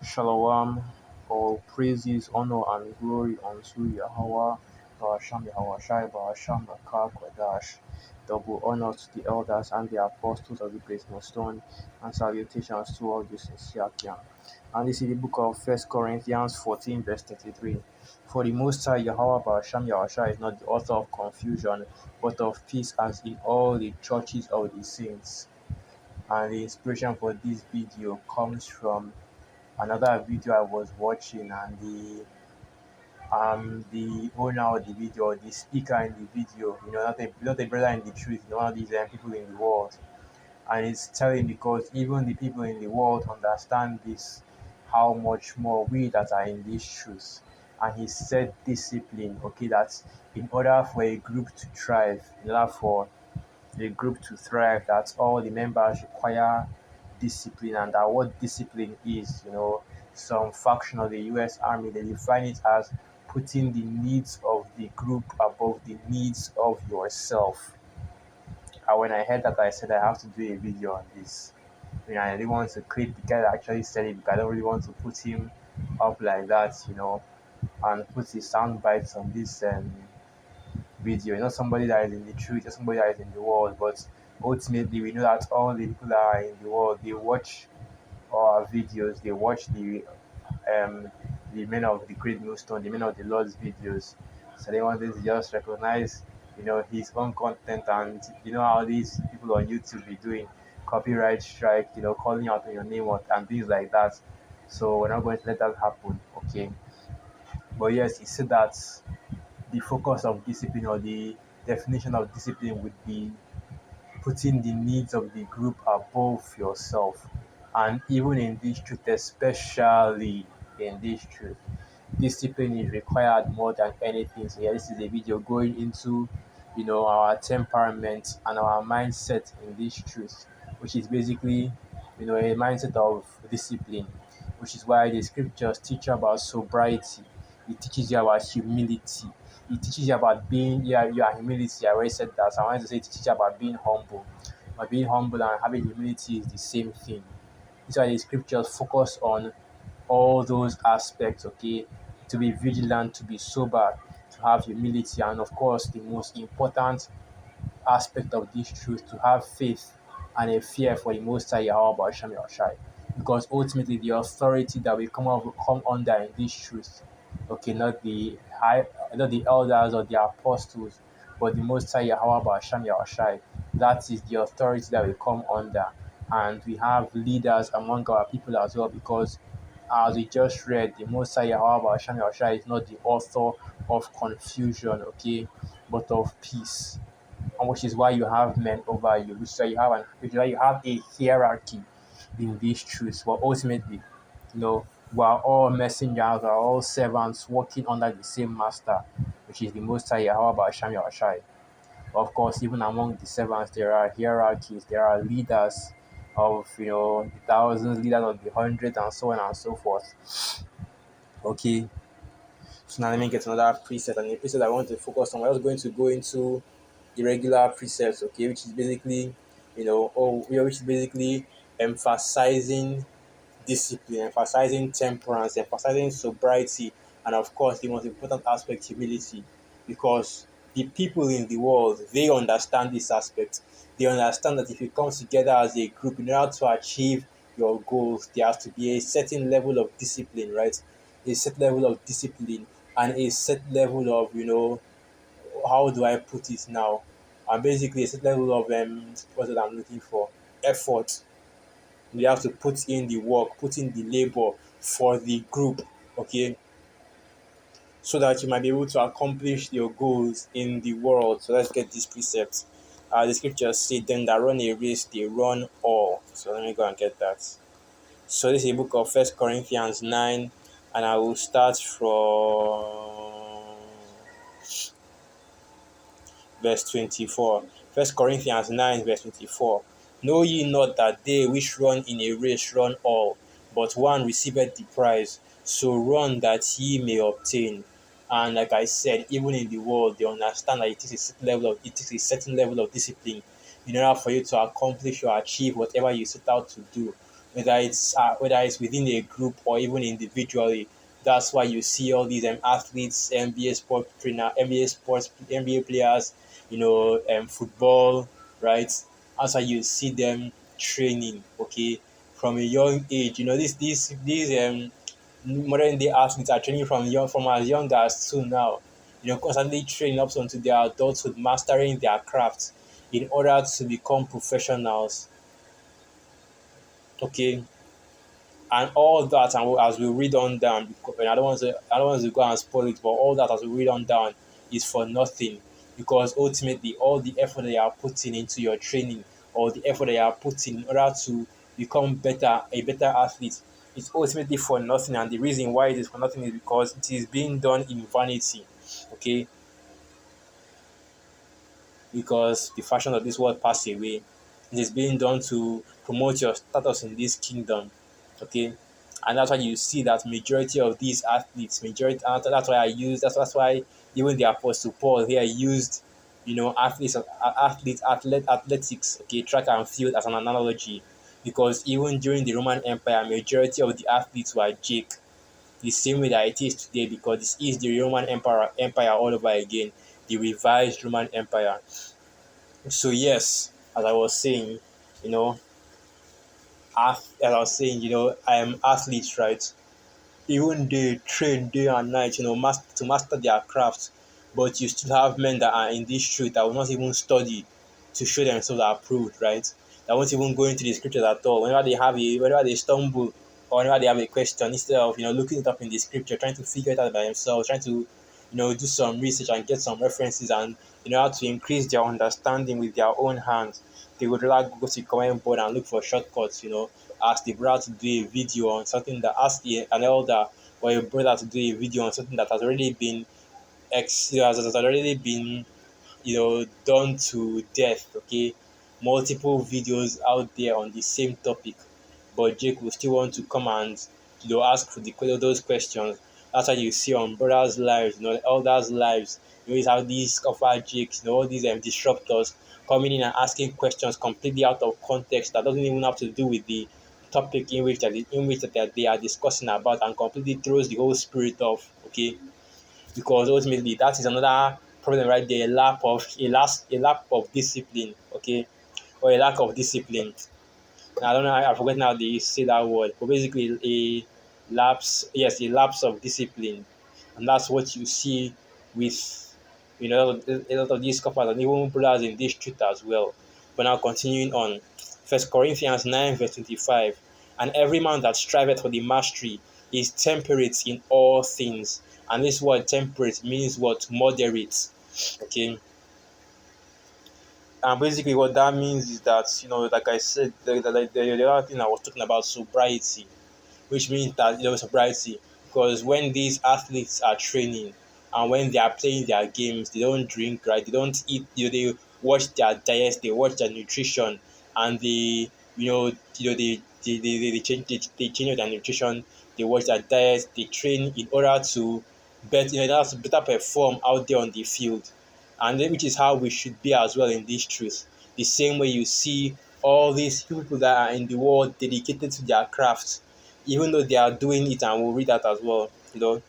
Shalom, all praises, honor, and glory unto Yahweh, Bahasham Yahweh Shai, Bahasham Makar Kodash. Double honor to the elders and the apostles of the Great Millstone, and salutations to all the sincere Kian. And this is the book of First Corinthians 14, verse 33. For the Most High Yahweh Bahasham Yahweh Shai is not the author of confusion, but of peace, as in all the churches of the saints. And the inspiration for this video comes from another video I was watching, and the owner of the video, or the speaker in the video, not a brother in the truth, one of these people in the world, and it's telling, because even the people in the world understand this, how much more we that are in this truth. And he said discipline, okay, that in order for a group to thrive, in order for a group to thrive, that all the members require discipline, and that what discipline is, some faction of the US Army, they define it as putting the needs of the group above the needs of yourself. And when I heard that, I said I have to do a video on this. I really want to clip the guy that actually said it, because I don't really want to put him up like that, and put his sound bites on this video. Not somebody that is in the truth, just somebody that is in the world. But ultimately, we know that all the people that are in the world, they watch our videos, they watch the men of the Great Millstone, the men of the Lord's videos. So they want to just recognize, his own content, and how these people on YouTube be doing copyright strike, calling out on your name and things like that. So we're not going to let that happen, okay? But yes, he said that the focus of discipline, or the definition of discipline, would be putting the needs of the group above yourself. And even in this truth, especially in this truth, discipline is required more than anything. So yeah, this is a video going into our temperament and our mindset in this truth, which is basically a mindset of discipline, which is why the scriptures teach about sobriety. It teaches you about humility. It teaches you about being, your humility. I already said that. So I wanted to say it teaches you about being humble. But being humble and having humility is the same thing. That's why the scriptures focus on all those aspects, okay? To be vigilant, to be sober, to have humility, and of course, the most important aspect of this truth, to have faith and a fear for the Most High Yahweh Basham Yahushai. Because ultimately, the authority that we come under in this truth, okay, not the elders or the apostles, but the Most High Yahweh Basham Yahushai. That is the authority that we come under, and we have leaders among our people as well. Because as we just read, the Most High Yahweh Basham Yahushai is not the author of confusion, okay, but of peace. And which is why you have men over you, which is why you have a hierarchy in these truths. But ultimately, we are all messengers, we are all servants working under the same master, which is the Most High Yahweh Basham Yahushai. Of course, even among the servants, there are hierarchies, there are leaders of the thousands, leaders of the hundreds, and so on and so forth. Okay, so now let me get another preset, and the preset I want to focus on. We're just going to go into irregular precepts, okay, which is basically, which is basically emphasizing discipline, emphasizing temperance, emphasizing sobriety, and of course, the most important aspect, humility, because the people in the world, they understand this aspect. They understand that if you come together as a group in order to achieve your goals, there has to be a certain level of discipline, right? A certain level of discipline and a set level of, how do I put it now? And basically a certain level of what's what I'm looking for? Effort. You have to put in the work, put in the labor for the group, okay, so that you might be able to accomplish your goals in the world. So let's get these precepts. The scriptures say, "Them that run a race, they run all." So let me go and get that. So this is a book of First Corinthians 9, and I will start from verse 24. First Corinthians 9, verse 24. Know ye not that they which run in a race run all, but one receiveth the prize? So run that ye may obtain. And like I said, even in the world, they understand that it takes a certain level of discipline in order for you to accomplish or achieve whatever you set out to do. whether it's within a group or even individually. That's why you see all these athletes, NBA sport trainer, NBA players, football, right? That's why you see them training, okay, from a young age. These modern day athletes are training from as young as 2 now. Constantly training up until their adulthood, mastering their craft in order to become professionals. Okay, and all that, and as we read on down, because I don't want to go and spoil it, but all that as we read on down is for nothing, because ultimately all the effort that you are putting into your training, or the effort that you are putting in order to become a better athlete, is ultimately for nothing. And the reason why it is for nothing is because it is being done in vanity. Okay, because the fashion of this world pass away. It is being done to promote your status in this kingdom. Okay, and that's why you see that majority of these athletes, majority. And that's why I use. That's why even the Apostle Paul here used, athletics. Okay, track and field as an analogy, because even during the Roman Empire, majority of the athletes were Jake. The same way that it is today, because this is the Roman Empire all over again, the revised Roman Empire. So yes, as I was saying, you know, I am athletes, right? Even they train day and night, to master their craft. But you still have men that are in this truth that will not even study to show themselves approved, right? That won't even go into the scriptures at all. Whenever they stumble, or whenever they have a question, instead of looking it up in the scripture, trying to figure it out by themselves, trying to do some research and get some references, and how to increase their understanding with their own hands, they would rather go to the comment board and look for shortcuts. Ask the brother to do a video on something, that an elder or a brother to do a video on something that has already been has already been done to death. Okay, multiple videos out there on the same topic, but Jake will still want to come and ask for those questions. That's why you see on brothers' lives, elders' lives, you always have these scoffer Jakes, all these disruptors coming in and asking questions completely out of context that doesn't even have to do with the topic in which they are discussing about, and completely throws the whole spirit off. Okay, because ultimately that is another problem right there, a lack of discipline. Okay, or a lack of discipline. I don't know, I forget how they say that word, but basically a lapse of discipline. And that's what you see with a lot of these couples and even brothers in this truth as well. But now continuing on, 1 Corinthians 9 verse 25, and every man that striveth for the mastery is temperate in all things. And this word temperate means what? Moderate. Okay. And basically, what that means is that, like I said, the other thing I was talking about, sobriety, which means that sobriety, because when these athletes are training and when they are playing their games, they don't drink, right? They don't eat. They watch their diets, they watch their nutrition, and they change their nutrition. They watch their diets. They train in order to better perform out there on the field, and then, which is how we should be as well in this truth. The same way you see all these people that are in the world dedicated to their craft, even though they are doing it, and we'll read that as well. 1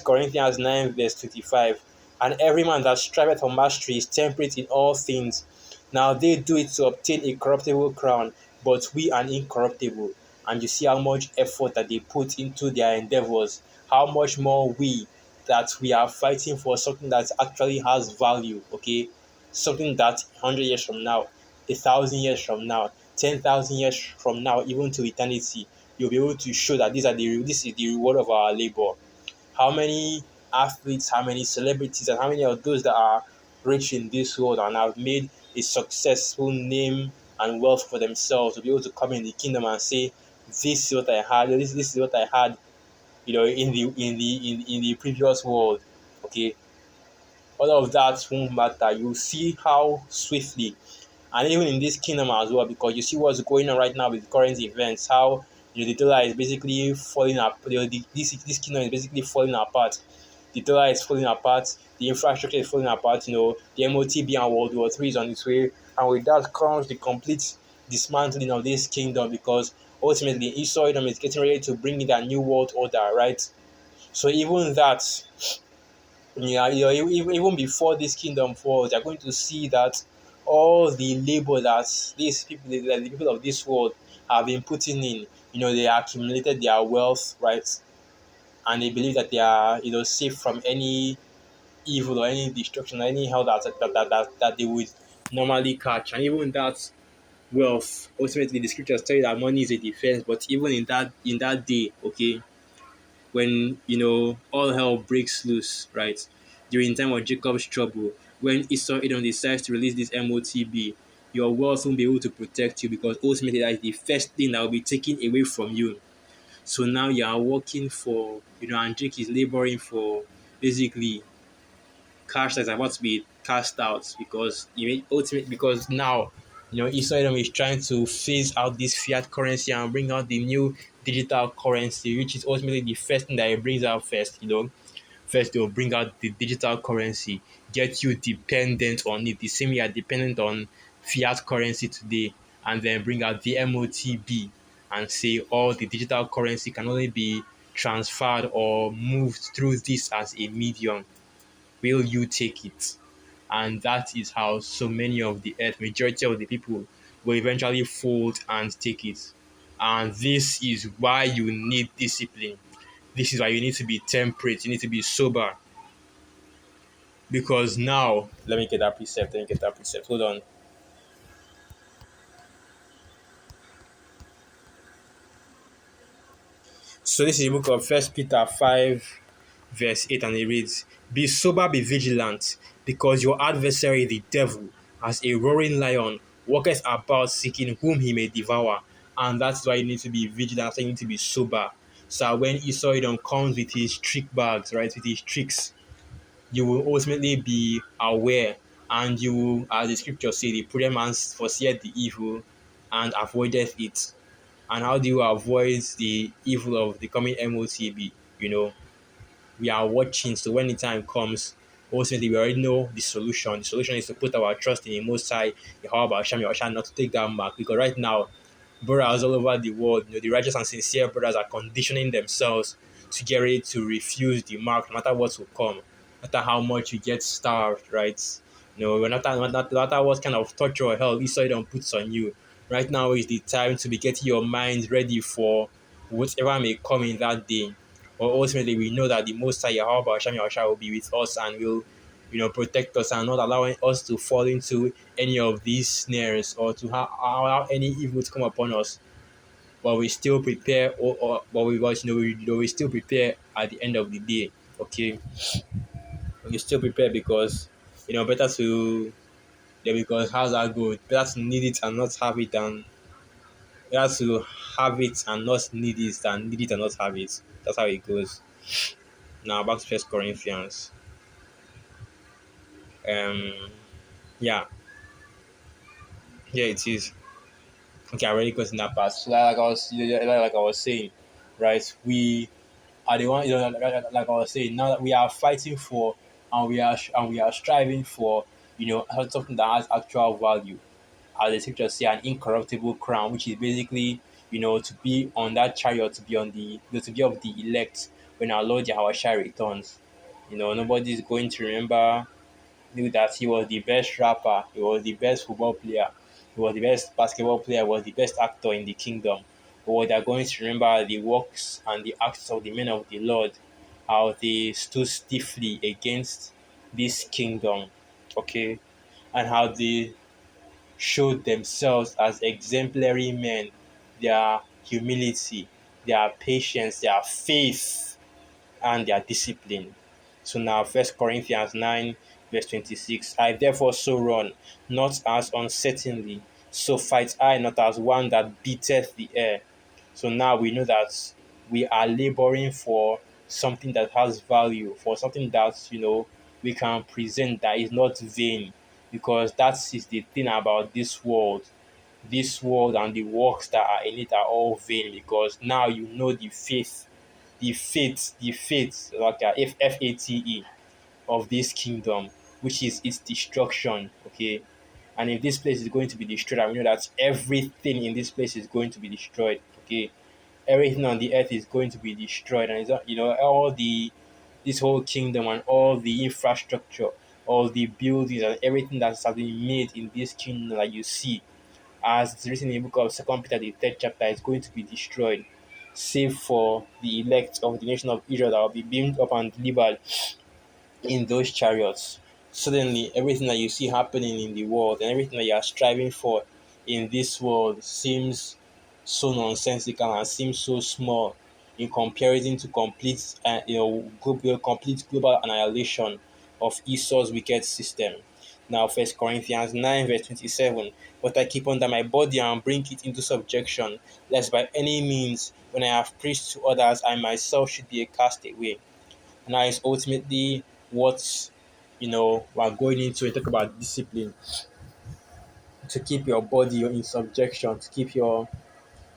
Corinthians 9 verse 25. And every man that striveth for mastery is temperate in all things. Now they do it to obtain a corruptible crown, but we an incorruptible. And you see how much effort that they put into their endeavors. How much more that we are fighting for something that actually has value. Okay, something that 100 years from now, 1,000 years from now, 10,000 years from now, even to eternity, you'll be able to show that this is the reward of our labor. How many athletes, how many celebrities, and how many of those that are rich in this world and have made a successful name and wealth for themselves to be able to come in the kingdom and say, "This is what I had. This is what I had." In the previous world. Okay, all of that won't matter. You see how swiftly, and even in this kingdom as well, because you see what's going on right now with current events, how the dollar is basically falling apart. This kingdom is basically falling apart. The dollar is falling apart. The infrastructure is falling apart. The MOTB and World War III is on its way, and with that comes the complete dismantling of this kingdom, because ultimately Esau Edom is getting ready to bring in a new world order, right? So even that, yeah, even before this kingdom falls, you're going to see that all the labor that these people, the people of this world, have been putting in, they accumulated their wealth, right? And they believe that they are, safe from any evil or any destruction or any hell that they would normally catch. And even that wealth, ultimately, the scriptures tell you that money is a defense. But even in that day, okay, when all hell breaks loose, right? During time of Jacob's trouble, when Esau Edom decides to release this MOTB, your wealth won't be able to protect you, because ultimately that is the first thing that will be taken away from you. So now you are working for, and Jake is laboring for basically cash that's about to be cast out, because ultimately, because now Esau Edom is trying to phase out this fiat currency and bring out the new digital currency, which is ultimately the first thing that it brings out first. First, they'll bring out the digital currency, get you dependent on it, the same way you are dependent on fiat currency today, and then bring out the MOTB and say all the digital currency can only be transferred or moved through this as a medium. Will you take it? And that is how so many of the earth, majority of the people, will eventually fold and take it. And this is why you need discipline. This is why you need to be temperate, you need to be sober. Because now, let me get that precept. Hold on. So this is the book of First Peter 5, verse 8, and it reads, "Be sober, be vigilant, because your adversary, the devil, as a roaring lion, walketh about seeking whom he may devour." And that's why you need to be vigilant, that's why you need to be sober. So when Esau Edom comes with his trick bags, right, with his tricks, you will ultimately be aware, and you will, as the scripture says, the prudent man foreseeth the evil and avoideth it. And how do you avoid the evil of the coming MOTB? We are watching, so when the time comes, ultimately we already know the solution. The solution is to put our trust in the Most High, Yahweh Hashem, not to take that mark. Because right now, brothers all over the world, the righteous and sincere brothers are conditioning themselves to get ready to refuse the mark, no matter what will come, no matter how much you get starved, right? No matter what kind of torture or hell Esau puts on you. Right now is the time to be getting your mind ready for whatever may come in that day. But ultimately, we know that the Most High Yahweh Hashem Yahushua will be with us and will, protect us and not allowing us to fall into any of these snares or to allow any evil to come upon us. But we still prepare, but we still prepare at the end of the day. Okay, we still prepare because better to, yeah, because how's that good? Better to need it and not have it than better to have it and not need it than need it and not have it. That's how it goes. Now back to First Corinthians. Um, yeah, yeah, it is. Okay, I already got in that part. So like I was saying, right? We are the one, like I was saying. Now that we are fighting for, and we are striving for, something that has actual value, as the scriptures say, an incorruptible crown, which is basically, to be on that chariot, to be on to be of the elect when our Lord Yahweh returns. Nobody's going to remember knew that he was the best rapper, he was the best football player, he was the best basketball player, he was the best actor in the kingdom. But what they're going to remember are the works and the acts of the men of the Lord, how they stood stiffly against this kingdom, okay, and how they showed themselves as exemplary men, their humility, their patience, their faith, and their discipline. So now, First Corinthians 9, verse 26. I therefore so run, not as uncertainly, so fight I not as one that beateth the air. So now we know that we are laboring for something that has value, for something that we can present that is not vain, because that is the thing about this world. This world and the works that are in it are all vain, because now you know the fate, like Fate of this kingdom, which is its destruction. Okay, and if this place is going to be destroyed, I know that everything in this place is going to be destroyed. okay, everything on the earth is going to be destroyed, and all the this whole kingdom and all the infrastructure, all the buildings and everything that has been made in this kingdom that you see, as it's written in the book of Second Peter, the third chapter, is going to be destroyed, save for the elect of the nation of Israel that will be beamed up and delivered in those chariots. Suddenly, everything that you see happening in the world and everything that you are striving for in this world seems so nonsensical and seems so small in comparison to complete global annihilation of Esau's wicked system. Now, First Corinthians 9 verse 27. But I keep under my body and bring it into subjection, lest by any means, when I have preached to others, I myself should be a castaway. And that is ultimately what we're going into and talk about discipline, to keep your body in subjection, to keep your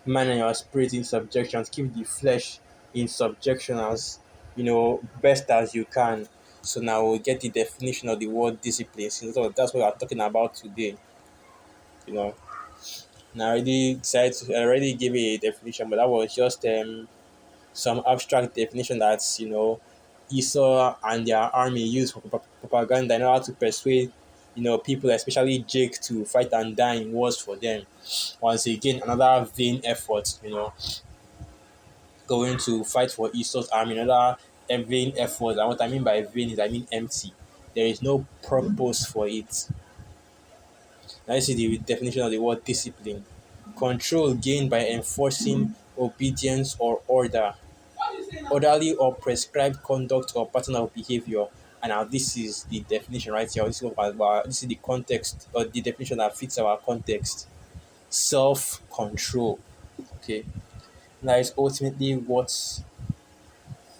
mind and your spirit in subjection, to keep the flesh in subjection as best as you can. So now we'll get the definition of the word discipline. So that's what we're talking about today. You know, now I already gave a definition, but that was just some abstract definition that Esau and their army used for propaganda in order to persuade people, especially Jake, to fight and die in wars for them. Once again, another vain effort, going to fight for Esau's army, another vain effort. And what I mean by vain is I mean empty. There is no purpose for it. Now you see the definition of the word discipline: control gained by enforcing obedience or orderly or prescribed conduct or pattern of behavior. And now this is the definition right here. This is the context or the definition that fits our context. Self-control. Okay. That is ultimately what's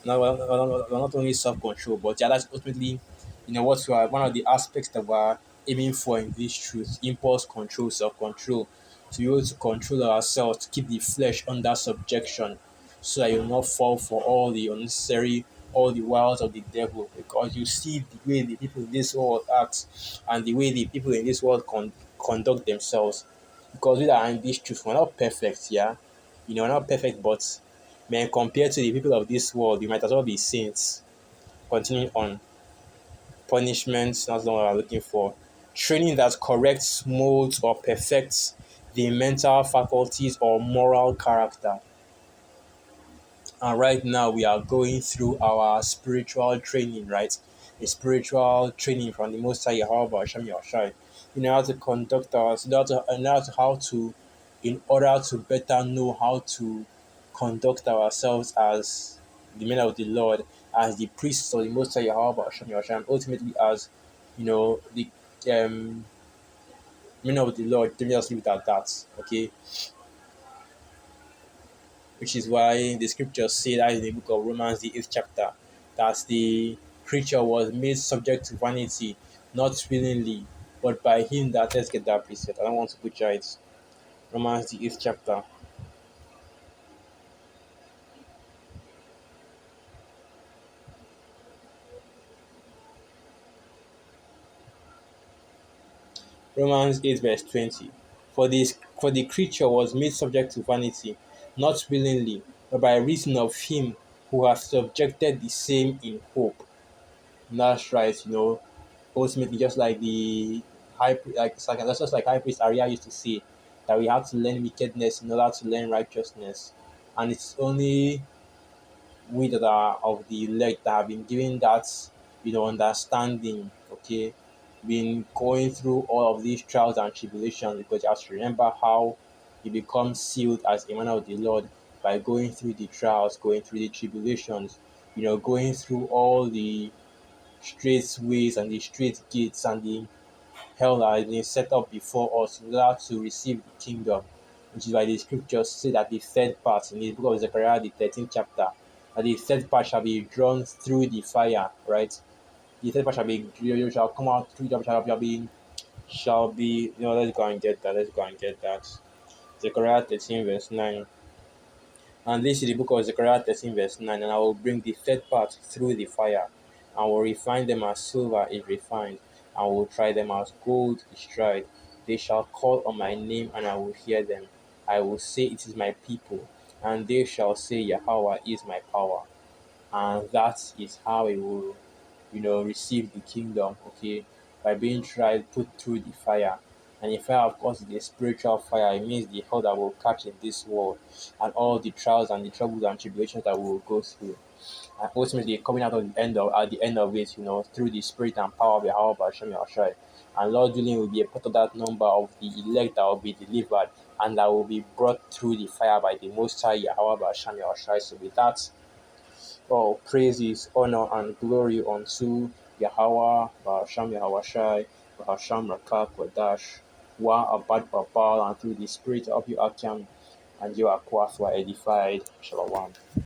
not only self-control, but yeah, that's ultimately what we are one of the aspects that we're aiming for in this truth: impulse control, self-control, to be able to control ourselves, to keep the flesh under subjection, so that you'll not fall for all the wiles of the devil. Because you see the way the people in this world act and the way the people in this world conduct themselves. Because we are in this truth, we're not perfect, yeah, we're not perfect, but man, compared to the people of this world, you might as well be saints. Continuing on, punishment, that's not what I'm looking for. Training that corrects, molds, or perfects the mental faculties or moral character. And right now, we are going through our spiritual training, right? A spiritual training from the Most High Yahweh Hashem Yahushai. In order to conduct us, in order to better know how to conduct ourselves as the men of the Lord, as the priests of the Most High Yahweh Hashem Yahushai, and ultimately as the men of the Lord. Let me just leave it at that, okay? Which is why the scriptures say that in the book of Romans, the 8th chapter, that the creature was made subject to vanity, not willingly, but by him that, let's get that precept. I don't want to butcher it. Romans, the 8th chapter. Romans 8, verse 20. For the creature was made subject to vanity, not willingly, but by reason of him who has subjected the same in hope. And that's right, ultimately just like the that's just like high priest Arya used to say, that we have to learn wickedness in order to learn righteousness. And it's only we that are of the elect that have been given that understanding, okay, been going through all of these trials and tribulations, because you have to remember how you become sealed as a man of the Lord by going through the trials, going through the tribulations, going through all the straight ways and the straight gates and the hell that has been set up before us in order to receive the kingdom. Which is why the scriptures say that the third part in the book of Zechariah, the 13th chapter, that the third part shall be drawn through the fire, right? The third part shall come out through the shall be, let's go and get that. Let's go and get that. Zechariah 13, verse 9. And this is the book of Zechariah 13, verse 9. And I will bring the third part through the fire, and will refine them as silver is refined, and will try them as gold is tried. They shall call on my name, and I will hear them. I will say, it is my people. and they shall say, Yahweh is my power. And that is how it will, receive the kingdom, okay, by being tried, put through the fire. And the fire, of course, is a spiritual fire. It means the hell that will catch in this world, and all the trials and the troubles and tribulations that we will go through. And ultimately, coming out of the end of at the end of it, through the spirit and power of Yahweh Hashem Yahshai. And Lord willing will be a part of that number of the elect that will be delivered and that will be brought through the fire by the Most High Yahweh Hashem Yahshai. So with that, all praises, honor, and glory unto Yahweh, Bahasham Yahweh Bahasham Rakak Wadash, Wa Abad Babal, and through the spirit of you Akim, and you are edified. Shalom.